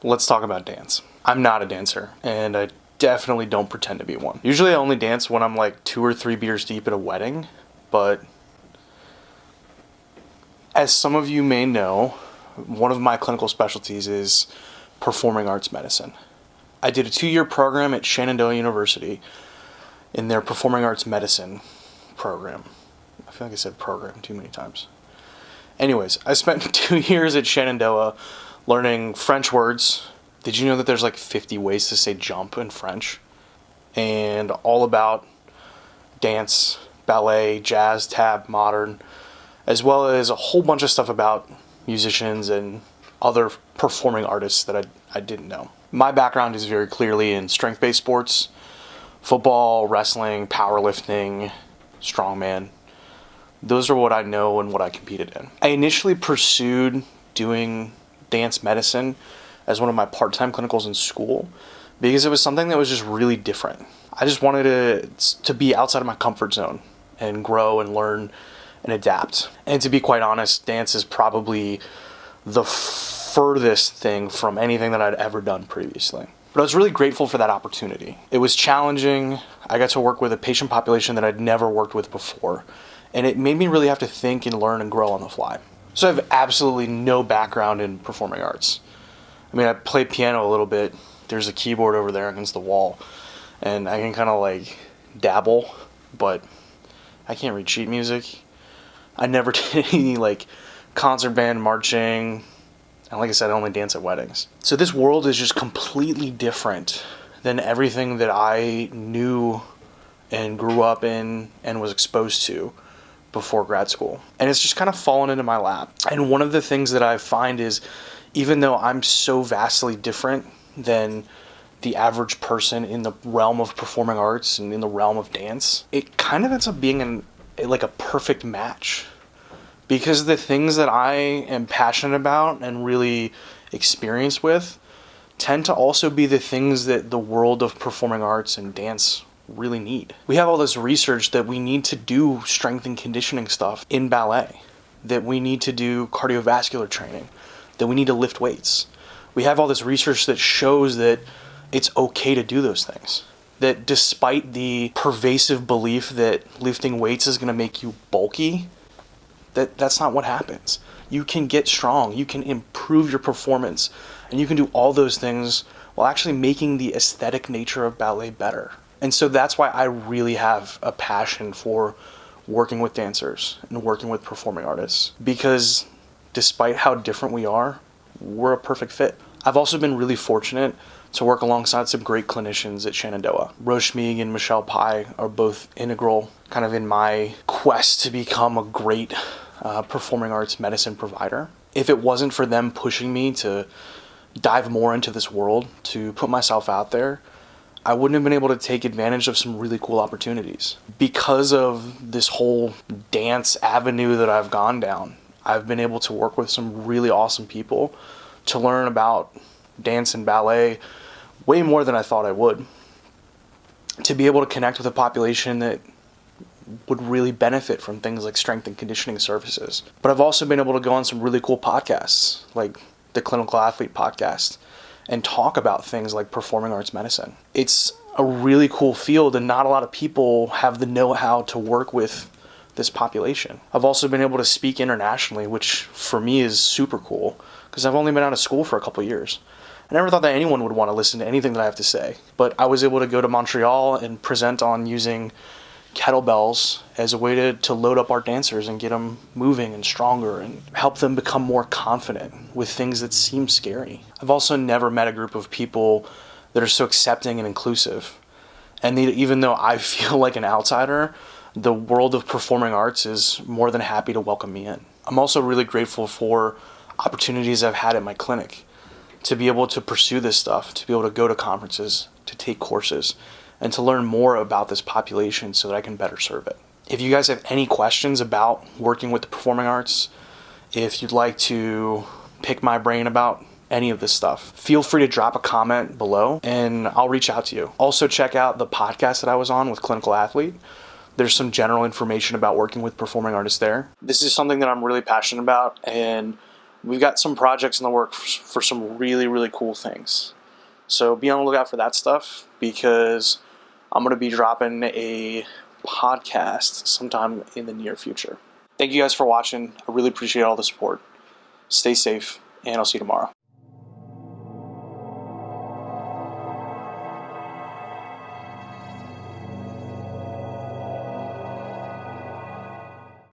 Let's talk about dance. I'm not a dancer, and I definitely don't pretend to be one. Usually I only dance when I'm like 2 or 3 beers deep at a wedding, but as some of you may know, one of my clinical specialties is performing arts medicine. I did a 2-year program at Shenandoah University in their performing arts medicine program. I feel like I said program too many times. Anyways, I spent 2 years at Shenandoah learning French words. Did you know that there's like 50 ways to say jump in French? And all about dance, ballet, jazz, tap, modern, as well as a whole bunch of stuff about musicians and other performing artists that I didn't know. My background is very clearly in strength-based sports, football, wrestling, powerlifting, strongman. Those are what I know and what I competed in. I initially pursued doing dance medicine as one of my part-time clinicals in school because it was something that was just really different. I just wanted to be outside of my comfort zone and grow and learn and adapt. And to be quite honest, dance is probably the furthest thing from anything that I'd ever done previously. But I was really grateful for that opportunity. It was challenging. I got to work with a patient population that I'd never worked with before. And it made me really have to think and learn and grow on the fly. So I have absolutely no background in performing arts. I mean, I play piano a little bit. There's a keyboard over there against the wall. And I can kind of like dabble, but I can't read sheet music. I never did any like concert band marching. And like I said, I only dance at weddings. So this world is just completely different than everything that I knew and grew up in and was exposed to before grad school. And it's just kind of fallen into my lap. And one of the things that I find is, even though I'm so vastly different than the average person in the realm of performing arts and in the realm of dance, it kind of ends up being like a perfect match. Because the things that I am passionate about and really experienced with tend to also be the things that the world of performing arts and dance really need. We have all this research that we need to do strength and conditioning stuff in ballet, that we need to do cardiovascular training, that we need to lift weights. We have all this research that shows that it's okay to do those things. That despite the pervasive belief that lifting weights is going to make you bulky, that's not what happens. You can get strong, you can improve your performance, and you can do all those things while actually making the aesthetic nature of ballet better. And so that's why I really have a passion for working with dancers and working with performing artists, because despite how different we are, we're a perfect fit. I've also been really fortunate to work alongside some great clinicians at Shenandoah. Rose Schmieg and Michelle Pye are both integral kind of in my quest to become a great performing arts medicine provider. If it wasn't for them pushing me to dive more into this world, to put myself out there, I wouldn't have been able to take advantage of some really cool opportunities. Because of this whole dance avenue that I've gone down, I've been able to work with some really awesome people to learn about dance and ballet way more than I thought I would. To be able to connect with a population that would really benefit from things like strength and conditioning services. But I've also been able to go on some really cool podcasts, like the Clinical Athlete podcast, and talk about things like performing arts medicine. It's a really cool field, and not a lot of people have the know-how to work with this population. I've also been able to speak internationally, which for me is super cool, because I've only been out of school for a couple of years. I never thought that anyone would want to listen to anything that I have to say, but I was able to go to Montreal and present on using kettlebells as a way to load up our dancers and get them moving and stronger and help them become more confident with things that seem scary. I've also never met a group of people that are so accepting and inclusive. And even though I feel like an outsider, the world of performing arts is more than happy to welcome me in. I'm also really grateful for opportunities I've had at my clinic to be able to pursue this stuff, to be able to go to conferences, to take courses, and to learn more about this population so that I can better serve it. If you guys have any questions about working with the performing arts, if you'd like to pick my brain about any of this stuff, feel free to drop a comment below and I'll reach out to you. Also check out the podcast that I was on with Clinical Athlete. There's some general information about working with performing artists there. This is something that I'm really passionate about, and we've got some projects in the works for some really, really cool things. So be on the lookout for that stuff, because I'm going to be dropping a podcast sometime in the near future. Thank you guys for watching. I really appreciate all the support. Stay safe, and I'll see you tomorrow.